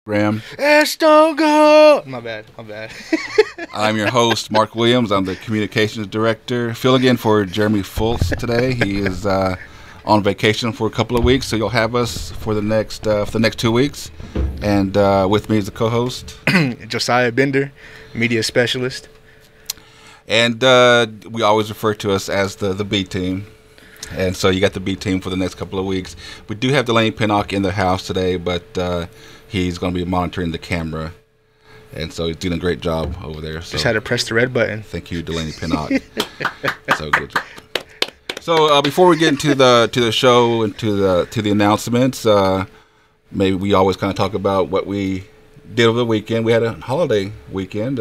Graham. Go. My bad. I'm your host, Mark Williams. I'm the communications director. Filling in for Jeremy Fultz today. He is on vacation for a couple of weeks, so you'll have us for the next 2 weeks. And with me is the co-host, Josiah Bender, media specialist. And we always refer to us as the B team. And so you got the B team for the next couple of weeks. We do have Delaney Pinnock in the house today, but he's going to be monitoring the camera, and so he's doing a great job over there. So just had to press the red button. Thank you, Delaney Pinnock. So good job. So before we get into the show and to the announcements, maybe we always kind of talk about what we did over the weekend. We had a holiday weekend.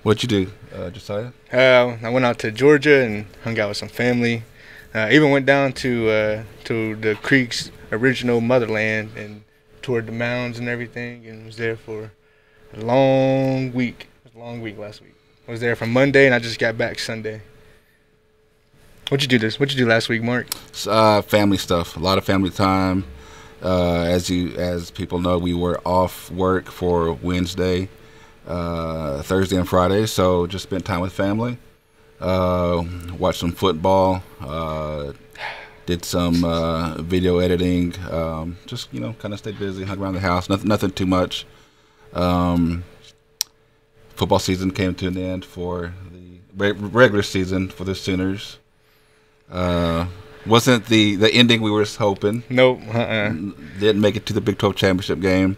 What'd you do, Josiah? I went out to Georgia and hung out with some family. Even went down to the Creek's original motherland and toured the mounds and everything, and was there for a long week. It was a long week last week. I was there from Monday, and I just got back Sunday. What'd you do last week, Mark? Family stuff. A lot of family time. As people know, we were off work for Wednesday, Thursday, and Friday, so just spent time with family. Watched some football. Did some video editing, just, kind of stayed busy, hung around the house, nothing too much. Football season came to an end for the regular season for the Sooners. Wasn't the ending we were hoping. Nope. Didn't make it to the Big 12 championship game.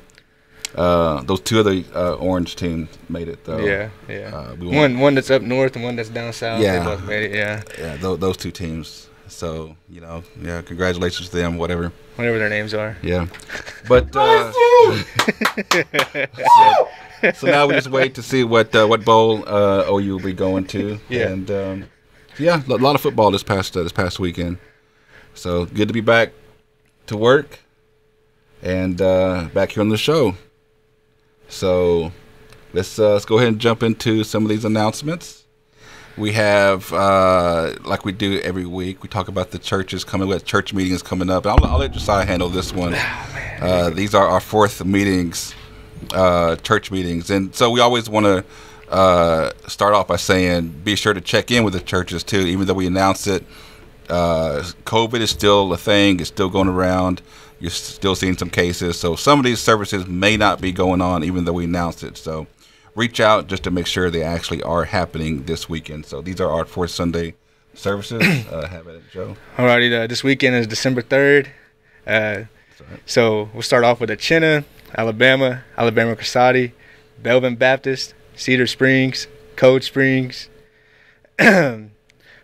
Those two other orange teams made it, though. Yeah. One that's up north and one that's down south. Yeah. They both made it, yeah. Yeah, those two teams. So, congratulations to them, whatever their names are. Yeah. But so now we just wait to see what bowl OU will be going to. Yeah. And a lot of football this past weekend. So good to be back to work and back here on the show. So let's go ahead and jump into some of these announcements. We have, like we do every week, we talk about the churches coming. We have church meetings coming up. I'll let Josiah handle this one. These are our fourth meetings, church meetings. And so we always want to start off by saying be sure to check in with the churches, too. Even though we announced it, COVID is still a thing. It's still going around. You're still seeing some cases. So some of these services may not be going on even though we announced it. So reach out just to make sure they actually are happening this weekend. So these are our fourth Sunday services. Have it, Joe. Alrighty, this weekend is December 3rd. Right. So we'll start off with Chena, Alabama Corsati, Belvin Baptist, Cedar Springs, Cold Springs, Hutchie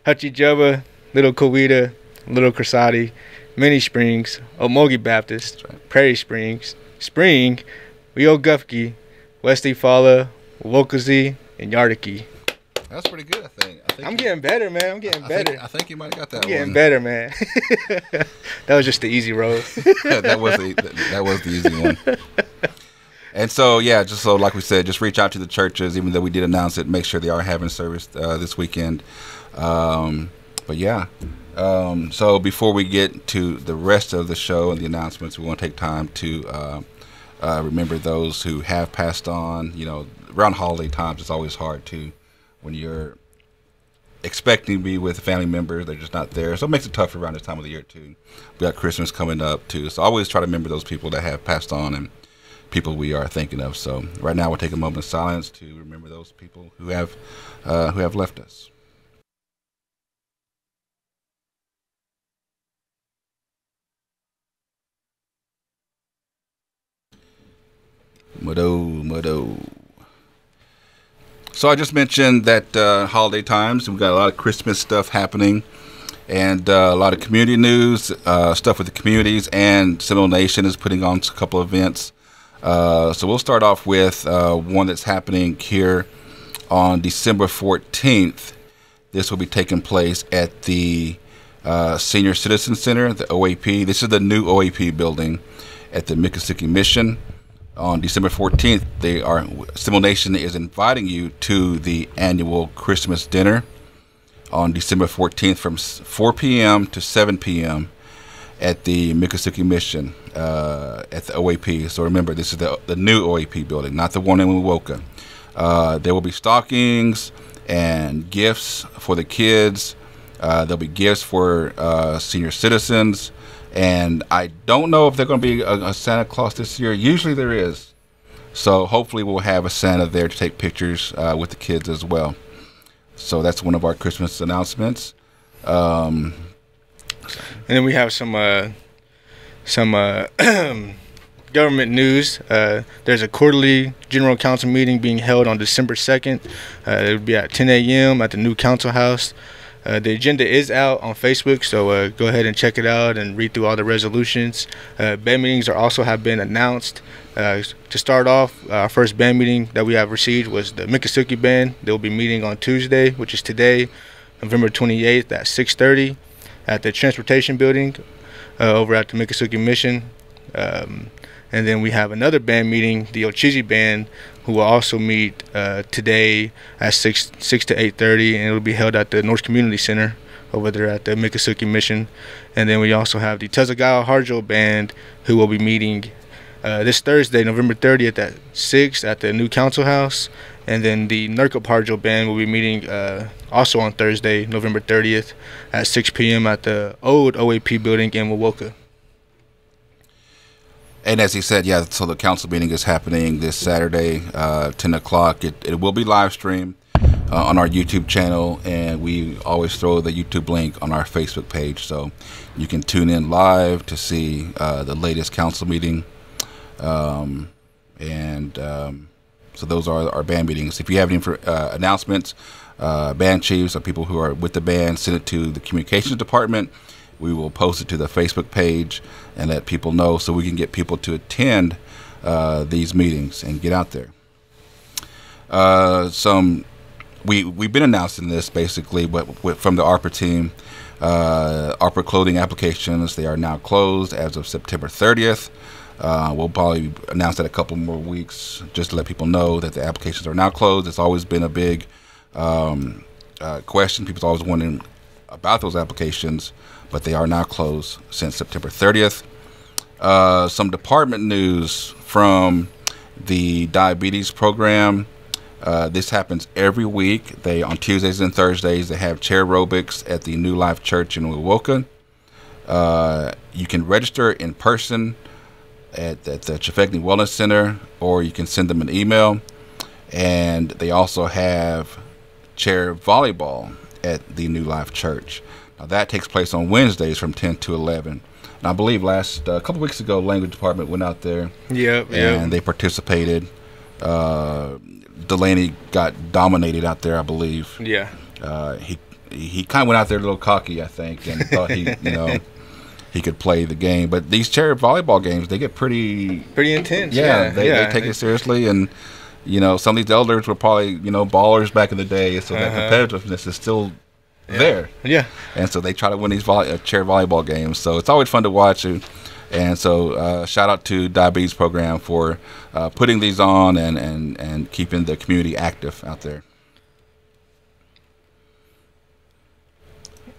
Jubba, Little Coweta, Little Corsati, Mini Springs, Omogi Baptist, right. Prairie Springs, Spring, Rio Gufki, Wesley Fala, Wokazi, and Yardiki. That's pretty good, I think. I'm getting better, man. I'm getting better. I think you might have got that I'm getting better, man. That was just the easy road. that was the easy one. And so, just so like we said, just reach out to the churches, even though we did announce it. Make sure they are having service this weekend. So before we get to the rest of the show and the announcements, we want to take time to remember those who have passed on. Around holiday times, it's always hard when you're expecting to be with family members, they're just not there. So it makes it tough around this time of the year too. We got Christmas coming up too. So I always try to remember those people that have passed on and people we are thinking of. So right now we'll take a moment of silence to remember those people who have left us. Muddo. So I just mentioned that holiday times, we've got a lot of Christmas stuff happening and a lot of community news, stuff with the communities, and Seminole Nation is putting on a couple of events. So we'll start off with one that's happening here on December 14th. This will be taking place at the Senior Citizen Center, the OAP. This is the new OAP building at the Miccosukee Mission. On December 14th, Seminole Nation is inviting you to the annual Christmas dinner on December 14th from 4 p.m. to 7 p.m. at the Miccosukee Mission at the OAP. So remember, this is the new OAP building, not the one in Wewoka. There will be stockings and gifts for the kids. There'll be gifts for senior citizens. And I don't know if there's going to be a Santa Claus this year. Usually there is. So hopefully we'll have a Santa there to take pictures with the kids as well. So that's one of our Christmas announcements. And then we have some government news. There's a quarterly General Council meeting being held on December 2nd. It will be at 10 a.m. at the new Council House. The agenda is out on Facebook, so go ahead and check it out and read through all the resolutions. Band meetings have been announced. To start off, our first band meeting that we have received was the Miccosukee Band. They will be meeting on Tuesday, which is today, November 28th at 6:30 at the Transportation Building over at the Miccosukee Mission. And then we have another band meeting, the Ochizi Band, who will also meet today at 6 to 8:30, and it will be held at the North Community Center over there at the Miccosukee Mission. And then we also have the Tezagawa Harjo Band, who will be meeting this Thursday, November 30th at 6 at the new Council House. And then the Nurkup Harjo Band will be meeting also on Thursday, November 30th at 6 p.m. at the old OAP building in Wewoka. And as he said, yeah, so the council meeting is happening this Saturday, 10 o'clock. It will be live streamed on our YouTube channel, and we always throw the YouTube link on our Facebook page. So you can tune in live to see the latest council meeting. So those are our band meetings. If you have any announcements, band chiefs or people who are with the band, send it to the communications department. We will post it to the Facebook page and let people know so we can get people to attend these meetings and get out there. We've been announcing this basically, but from the ARPA team, ARPA clothing applications, they are now closed as of September 30th. We'll probably announce that a couple more weeks just to let people know that the applications are now closed. It's always been a big question. People's always wondering about those applications, but they are now closed since September 30th. Some department news from the diabetes program. This happens every week. On Tuesdays and Thursdays, they have chair aerobics at the New Life Church in Wewoka. You can register in person at the Chefegni Wellness Center, or you can send them an email. And they also have chair volleyball at the New Life Church. Now that takes place on Wednesdays from 10 to 11. And I believe a couple weeks ago, language department went out there. And they participated. Delaney got dominated out there, I believe. Yeah. He kind of went out there a little cocky, I think, and thought he could play the game. But these chair volleyball games, they get pretty intense. Yeah, they take it seriously, and some of these elders were probably ballers back in the day, so that competitiveness is still there. Yeah. And so they try to win these chair volleyball games. So it's always fun to watch. And so shout out to Diabetes Program for putting these on and keeping the community active out there.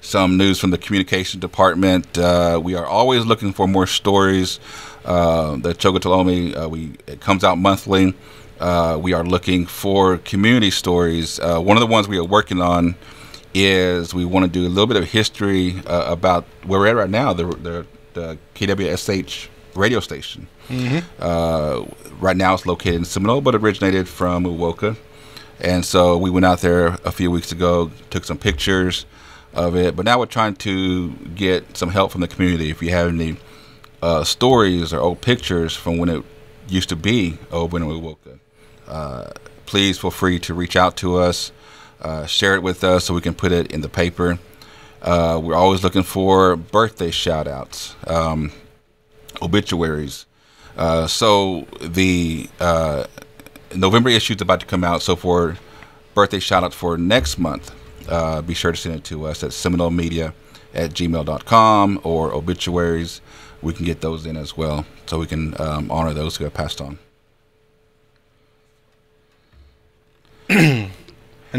Some news from the communication department. We are always looking for more stories. The Chogotolomi, it comes out monthly. We are looking for community stories. One of the ones we are working on is we want to do a little bit of history about where we're at right now, the KWSH radio station. Mm-hmm. Right now it's located in Seminole, but originated from Wewoka. And so we went out there a few weeks ago, took some pictures of it. But now we're trying to get some help from the community. If you have any stories or old pictures from when it used to be over in Wewoka, please feel free to reach out to us, share it with us so we can put it in the paper. We're always looking for birthday shout-outs, obituaries. So the November issue is about to come out. So for birthday shout-outs for next month, be sure to send it to us at seminolemedia@gmail.com, or obituaries. We can get those in as well, so we can honor those who have passed on. And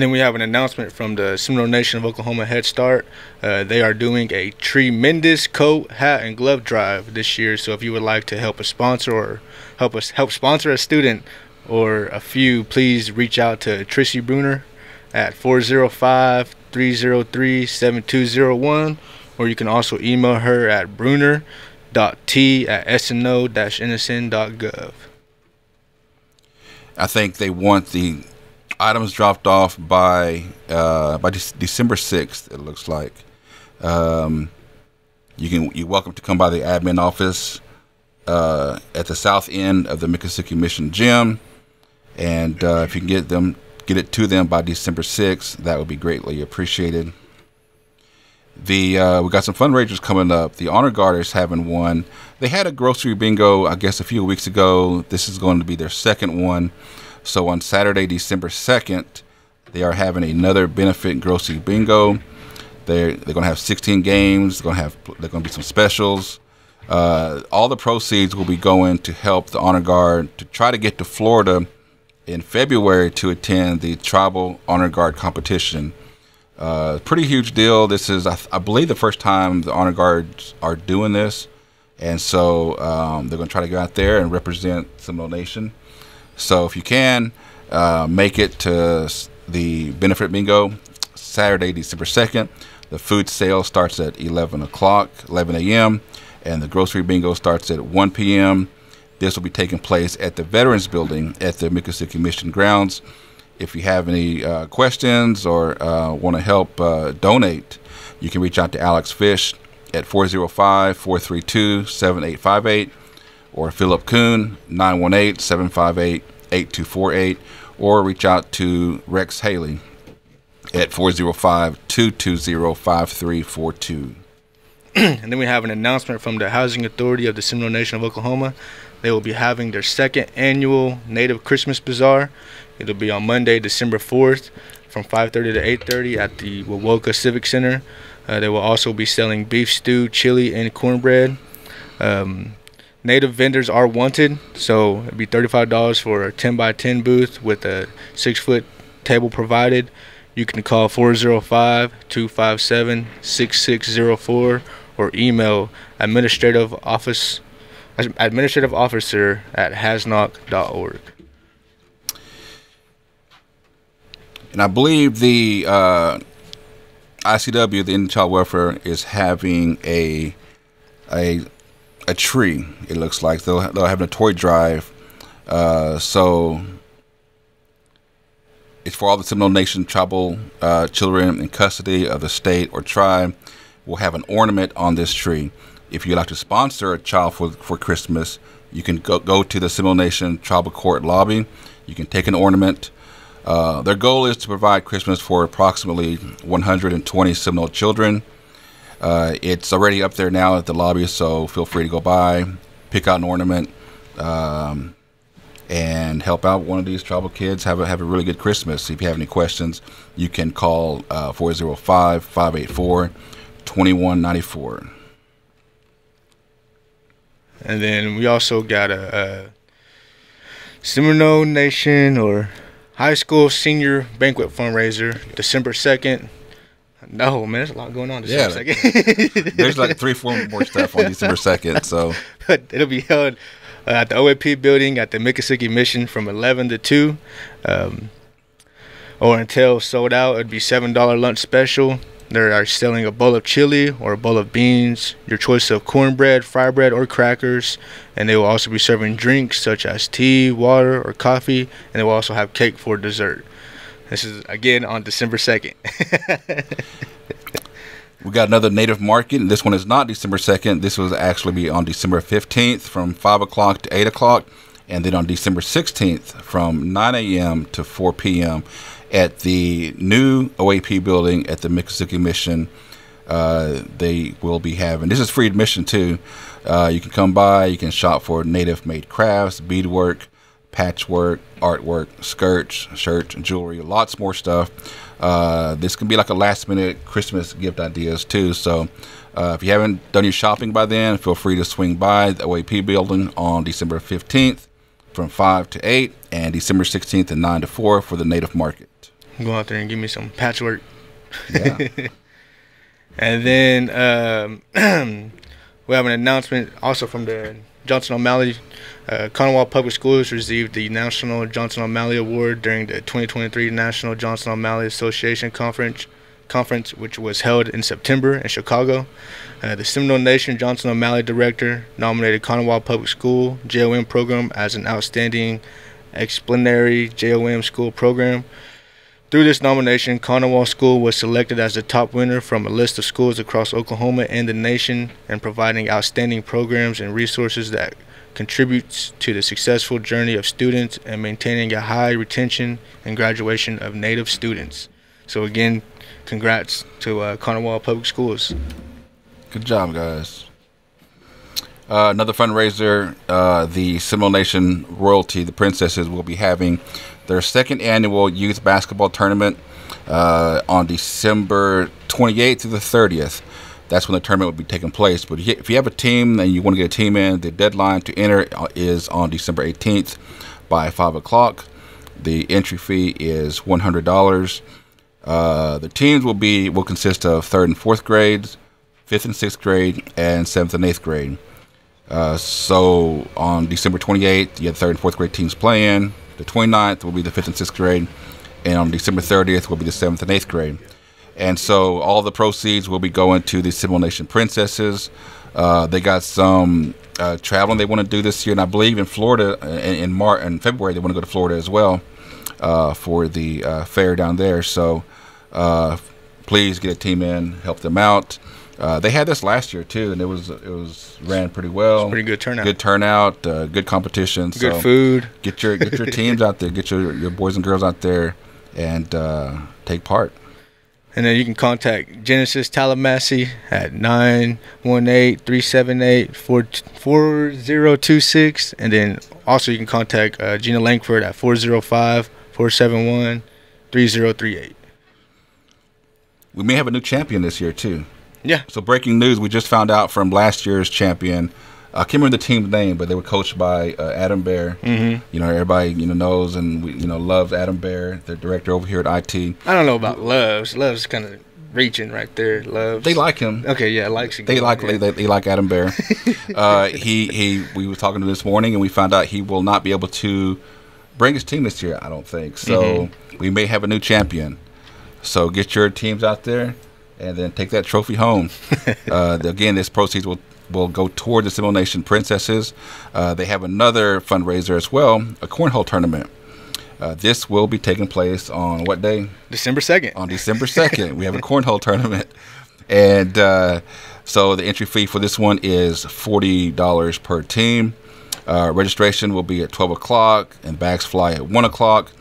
then we have an announcement from the Seminole Nation of Oklahoma Head Start. They are doing a tremendous coat, hat, and glove drive this year. So if you would like to help a sponsor or help sponsor a student or a few, please reach out to Trissy Bruner at 405-303-7201, or you can also email her at bruner.t@sno-nsn.gov. I think they want the items dropped off by December 6th. It looks like you're welcome to come by the admin office at the south end of the Miccosukee Mission Gym, and if you can get it to them by December 6th, that would be greatly appreciated. We got some fundraisers coming up. The Honor Guard is having one. They had a grocery bingo, I guess, a few weeks ago. This is going to be their second one. So on Saturday, December 2nd, they are having another benefit grocery bingo. They're going to have 16 games. They're going to be some specials. All the proceeds will be going to help the Honor Guard to try to get to Florida in February to attend the Tribal Honor Guard competition. Pretty huge deal. This is, I believe, the first time the Honor Guards are doing this, and so they're going to try to go out there and represent Seminole Nation. So if you can, make it to the benefit bingo Saturday, December 2nd. The food sale starts at 11 a.m., and the grocery bingo starts at 1 p.m. This will be taking place at the Veterans Building at the Miccosukee Mission grounds. If you have any questions or want to help donate, you can reach out to Alex Fish at 405-432-7858, or Philip Kuhn, 918-758-8248, or reach out to Rex Haley at 405-220-5342. And then we have an announcement from the Housing Authority of the Seminole Nation of Oklahoma. They will be having their second annual Native Christmas Bazaar. It'll be on Monday, December 4th, from 5:30 to 8:30 at the Wowoka Civic Center. They will also be selling beef stew, chili, and cornbread. Native vendors are wanted, so it'd be $35 for a 10x10 booth with a 6-foot table provided. You can call 405-257-6604 or email administrative officer at hasnock.org. And I believe the ICW, the Indian Child Welfare, is having a tree. It looks like they'll have a toy drive. So it's for all the Seminole Nation tribal children in custody of the state or tribe. We'll have an ornament on this tree. If you'd like to sponsor a child for Christmas, you can go to the Seminole Nation Tribal Court lobby. You can take an ornament. Their goal is to provide Christmas for approximately 120 Seminole children. It's already up there now at the lobby, so feel free to go by, pick out an ornament, and help out one of these tribal kids have a really good Christmas. If you have any questions, you can call 405-584-2194. And then we also got a Seminole Nation or high school senior banquet fundraiser, December 2nd. No, man, there's a lot going on December 2nd. There's like 3-4 more stuff on December 2nd. So it'll be held at the OAP building at the Miccosukee Mission from 11 to 2. Or until sold out, it'd be $7 lunch special. They are selling a bowl of chili or a bowl of beans, your choice of cornbread, fry bread, or crackers. And they will also be serving drinks such as tea, water, or coffee. And they will also have cake for dessert. This is, again, on December 2nd. We got another Native Market, and this one is not December 2nd. This will actually be on December 15th from 5 o'clock to 8 o'clock, and then on December 16th from 9 a.m. to 4 p.m. at the new OAP building at the Miccosukee Mission. They will be having, this is free admission too. You can come by, you can shop for Native-made crafts, beadwork, patchwork, artwork, skirts, shirts, jewelry, lots more stuff. This can be like a last-minute Christmas gift ideas too. So if you haven't done your shopping by then, feel free to swing by the OAP building on December 15th from 5 to 8 and December 16th at 9 to 4 for the native market. Go out there and give me some patchwork. Yeah. And then we have an announcement also from the Johnson O'Malley. Conowal Public Schools received the National Johnson O'Malley Award during the 2023 National Johnson O'Malley Association Conference, which was held in September in Chicago. The Seminole Nation Johnson O'Malley Director nominated Conowal Public School JOM program as an outstanding explanatory JOM school program. Through this nomination, Conowal School was selected as the top winner from a list of schools across Oklahoma and the nation, and providing outstanding programs and resources that contributes to the successful journey of students and maintaining a high retention and graduation of Native students. So again, congrats to Conowal Public Schools. Good job, guys. Another fundraiser, the Seminole Nation Royalty, the Princesses, will be having their second annual youth basketball tournament on December 28th to the 30th. That's when the tournament will be taking place. But if you have a team and you want to get a team in, the deadline to enter is on December 18th by 5 o'clock. The entry fee is $100. The teams will consist of 3rd and 4th grades, 5th and 6th grade, and 7th and 8th grade. So on December 28th, you have 3rd and 4th grade teams playing. The 29th will be the 5th and 6th grade. And on December 30th will be the 7th and 8th grade. And so all the proceeds will be going to the Seminole Nation Princesses. They got some traveling they want to do this year. And I believe in Florida, in February, they want to go to Florida as well for the fair down there. So please get a team in, help them out. They had this last year too, and it was ran pretty well. It's pretty good turnout. Good turnout, good competition. Good food. Get your teams out there. Get your boys and girls out there, and take part. And then you can contact Genesis Tallahassee at 918-378-4026. And then also you can contact Gina Langford at 405-471-3038. We may have a new champion this year too. Yeah. So breaking news, we just found out from last year's champion. I can't remember the team's name, but they were coached by Adam Bear. Mm-hmm. You know, everybody knows and loves Adam Bear, the director over here at IT. I don't know about loves. Loves kind of reaching right there. Loves. They like him. Okay, yeah, likes. They like Adam Bear. We were talking to him this morning, and we found out he will not be able to bring his team this year. I don't think so. We may have a new champion. So get your teams out there, and then take that trophy home. Again, this proceeds will go toward the Seminole Nation Princesses. They have another fundraiser as well, a cornhole tournament. This will be taking place on what day? December 2nd. On December 2nd, we have a cornhole tournament. And so the entry fee for this one is $40 per team. Registration will be at 12 o'clock, and bags fly at 1 o'clock.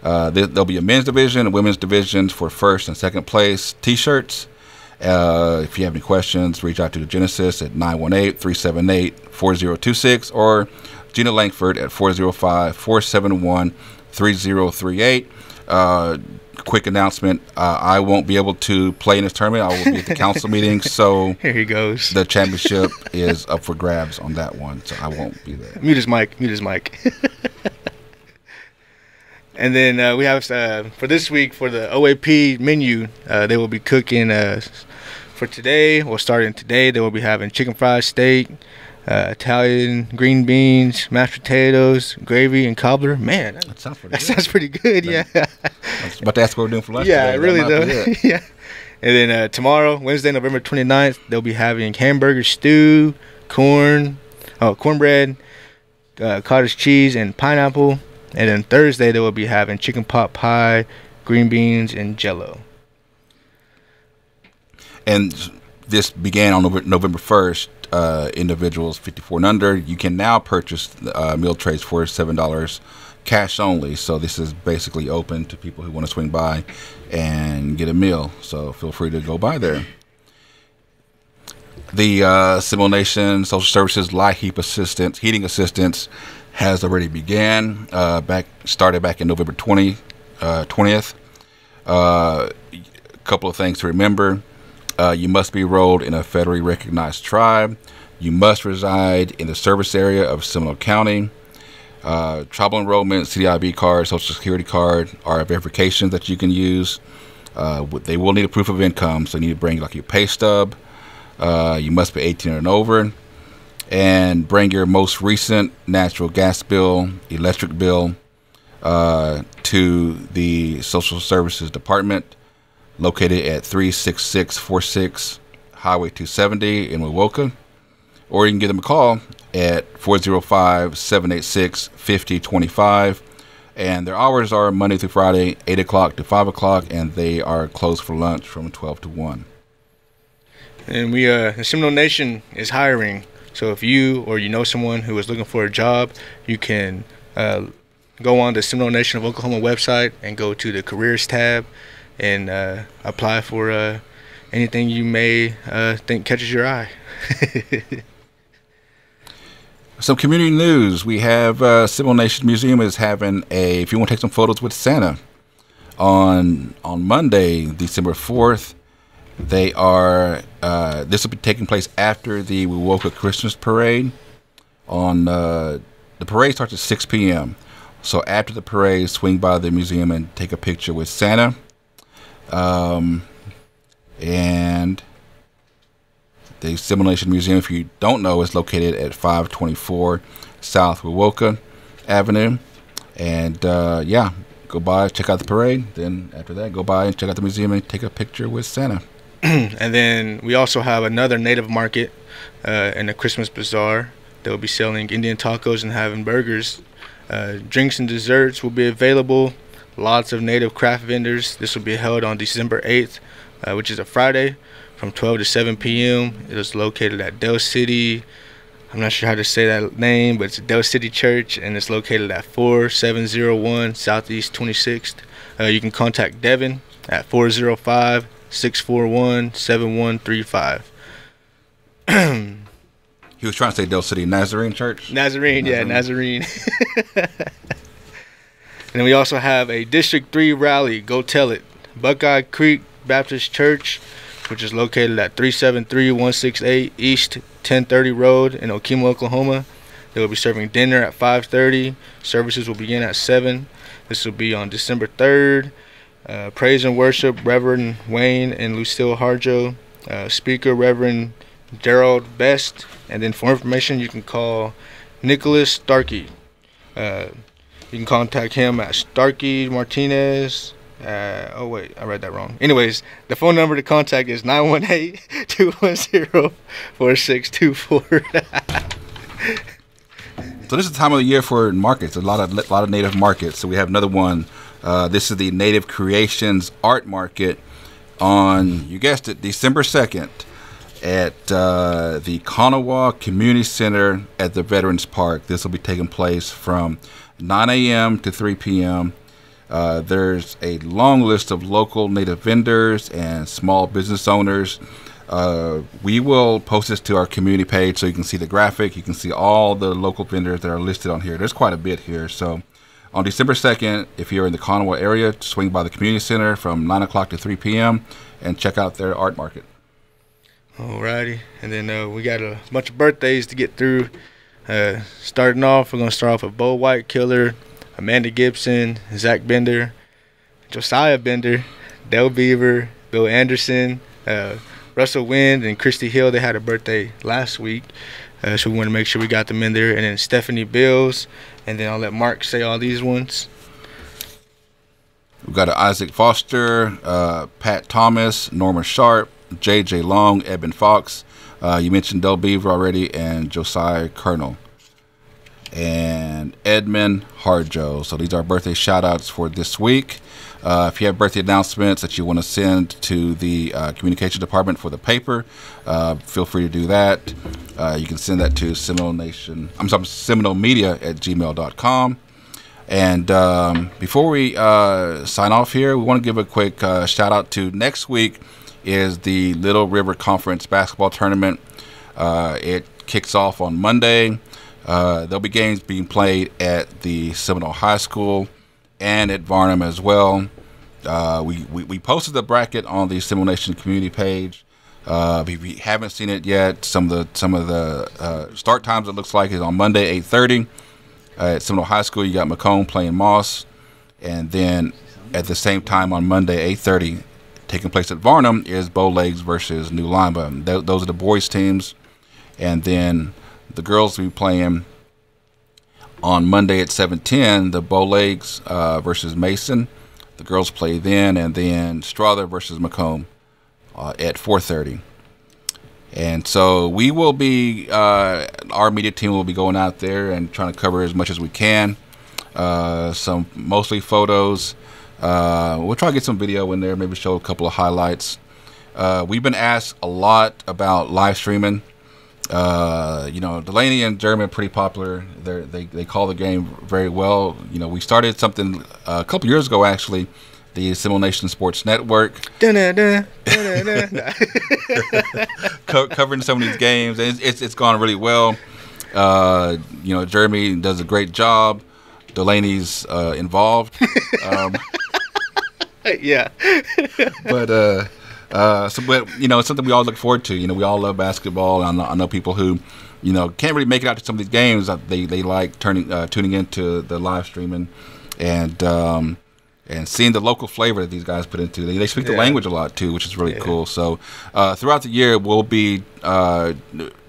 There'll be a men's division and women's divisions for first and second place T-shirts. If you have any questions, reach out to the Genesis at 918-378-4026 or Gina Langford at 405-471-3038. Quick announcement, I won't be able to play in this tournament. I will be at the council meeting, so here he goes. The championship is up for grabs on that one, so I won't be there. Mute his mic. And then we have for this week for the OAP menu, they will be cooking for today. Well, starting today, they will be having chicken fried steak, Italian green beans, mashed potatoes, gravy, and cobbler. Man, that sounds pretty good. Yeah. I was about to ask what we're doing for lunch. Yeah, today. really though. Yeah. And then tomorrow, Wednesday, November 29th, they'll be having hamburger stew, cornbread, cottage cheese, and pineapple. And then Thursday, they will be having chicken pot pie, green beans, and Jell-O. And this began on November 1st. Individuals 54 and under, you can now purchase meal trays for $7 cash only. So this is basically open to people who want to swing by and get a meal. So feel free to go by there. The Seminole Nation Social Services Light Heat Assistance has already began. Started back in November 20th. A couple of things to remember. You must be enrolled in a federally recognized tribe. You must reside in the service area of Seminole County. Tribal enrollment, CDIB card, Social Security card are verifications that you can use. They will need a proof of income, so you need to bring like your pay stub. You must be 18 and over. And bring your most recent natural gas bill, electric bill to the Social Services Department located at 36646 Highway 270 in Wewoka. Or you can give them a call at 405-786-5025. And their hours are Monday through Friday, 8 o'clock to 5 o'clock, and they are closed for lunch from 12 to 1. And the Seminole Nation is hiring. So if you or you know someone who is looking for a job, you can go on the Seminole Nation of Oklahoma website and go to the careers tab and apply for anything you may think catches your eye. Some community news. We have Seminole Nation Museum is having if you want to take some photos with Santa on Monday, December 4th. They are this will be taking place after the Wewoka Christmas parade. The parade starts at 6 p.m. So after the parade, swing by the museum and take a picture with Santa. And the Seminole Nation Museum, if you don't know, is located at 524 South Wewoka Avenue. And go by, check out the parade. Then after that, go by and check out the museum and take a picture with Santa. And then we also have another native market in the Christmas Bazaar. They'll be selling Indian tacos and having burgers. Drinks and desserts will be available. Lots of native craft vendors. This will be held on December 8th, which is a Friday, from 12 to 7 p.m. It is located at Del City. I'm not sure how to say that name, but it's Del City Church, and it's located at 4701 Southeast 26th. You can contact Devin at 405-641-7135. He was trying to say Del City Nazarene Church. Nazarene. Yeah, Nazarene. And then we also have a District 3 rally. Go tell it. Buckeye Creek Baptist Church, which is located at 373168 East 1030 Road in Okemo, Oklahoma. They will be serving dinner at 5:30. Services will begin at 7. This will be on December 3rd. Praise and worship, Reverend Wayne and Lucille Harjo. Speaker, Reverend Gerald Best. And then for information, you can call Nicholas Starkey. You can contact him at Starkey Martinez. Oh, wait, I read that wrong. Anyways, the phone number to contact is 918-210-4624. So this is the time of the year for markets. A lot of native markets. So we have another one. This is the Native Creations Art Market on, you guessed it, December 2nd at the Kanawha Community Center at the Veterans Park. This will be taking place from 9 a.m. to 3 p.m. There's a long list of local native vendors and small business owners. We will post this to our community page so you can see the graphic. You can see all the local vendors that are listed on here. There's quite a bit here. So on December 2nd, if you're in the Kanawha area, swing by the community center from 9 o'clock to 3 p.m. and check out their art market. Alrighty. And then we got a bunch of birthdays to get through. Starting off, we're going to start off with Bo White Killer, Amanda Gibson, Zach Bender, Josiah Bender, Del Beaver, Bill Anderson, Russell Wind, and Christy Hill. They had a birthday last week, so we want to make sure we got them in there. And then Stephanie Bills, and then I'll let Mark say all these ones. We've got Isaac Foster, Pat Thomas, Norma Sharp, J.J. Long, Eben Fox. You mentioned Del Beaver already, and Josiah Colonel. And Edmund Harjo. So these are birthday shout-outs for this week. If you have birthday announcements that you want to send to the communication department for the paper, feel free to do that. You can send that to SeminoleMedia@gmail.com. And before we sign off here, we want to give a quick shout-out to next week is the Little River Conference basketball tournament. It kicks off on Monday. There'll be games being played at the Seminole High School and at Varnum as well. We posted the bracket on the Seminole Nation community page. If you haven't seen it yet, some of the start times, it looks like, is on Monday 8:30 at Seminole High School. You got Macomb playing Moss, and then at the same time on Monday 8:30, taking place at Varnum, is Bow Legs versus New Lima. Those are the boys' teams, and then the girls will be playing on Monday at 7:10. The Bow Legs versus Mason. The girls play then, and then Strother versus Macomb at 4:30. And so we will be, our media team will be going out there and trying to cover as much as we can. Some mostly photos. We'll try to get some video in there, maybe show a couple of highlights. We've been asked a lot about live streaming. Delaney and Jeremy are pretty popular. They call the game very well. We started something a couple years ago, actually, the Seminole Nation Sports Network, covering some of these games, and it's gone really well. Jeremy does a great job. Delaney's involved. Yeah. But it's something we all look forward to. We all love basketball. I know people who, can't really make it out to some of these games. They like tuning into the live streaming and seeing the local flavor that these guys put into. They speak the language a lot too, which is really cool. So throughout the year, we'll be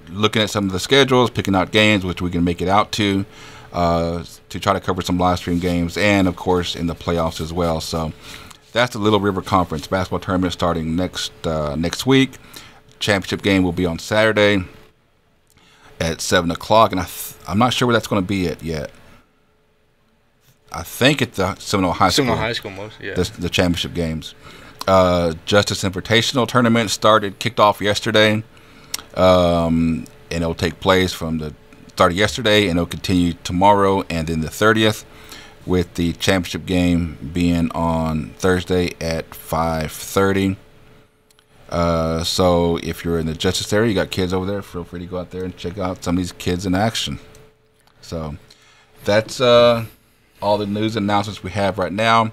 looking at some of the schedules, picking out games which we can make it out to try to cover some live stream games, and of course in the playoffs as well. So that's the Little River Conference basketball tournament starting next week. Championship game will be on Saturday at 7:00, and I'm not sure where that's going to be at yet. I think at the Seminole High School. Seminole High School, most, yeah. The championship games. Justice Invitational Tournament kicked off yesterday, and it'll take place started yesterday, and it'll continue tomorrow and then the 30th, with the championship game being on Thursday at 5:30. So if you're in the Justice area, you got kids over there, feel free to go out there and check out some of these kids in action. So that's all the news and announcements we have right now.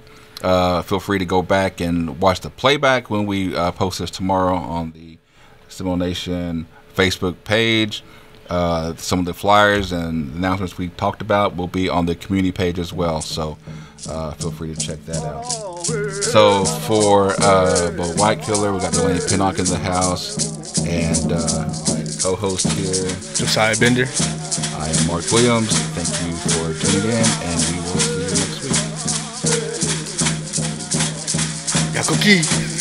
Feel free to go back and watch the playback when we post this tomorrow on the Seminole Nation Facebook page. Some of the flyers and announcements we talked about will be on the community page as well. So feel free to check that out. So for Bo White Killer, we got Delaney Pinnock in the house, and co-host here, Josiah Bender. I am Mark Williams. Thank you for tuning in, and we will see you next week. Yakuki.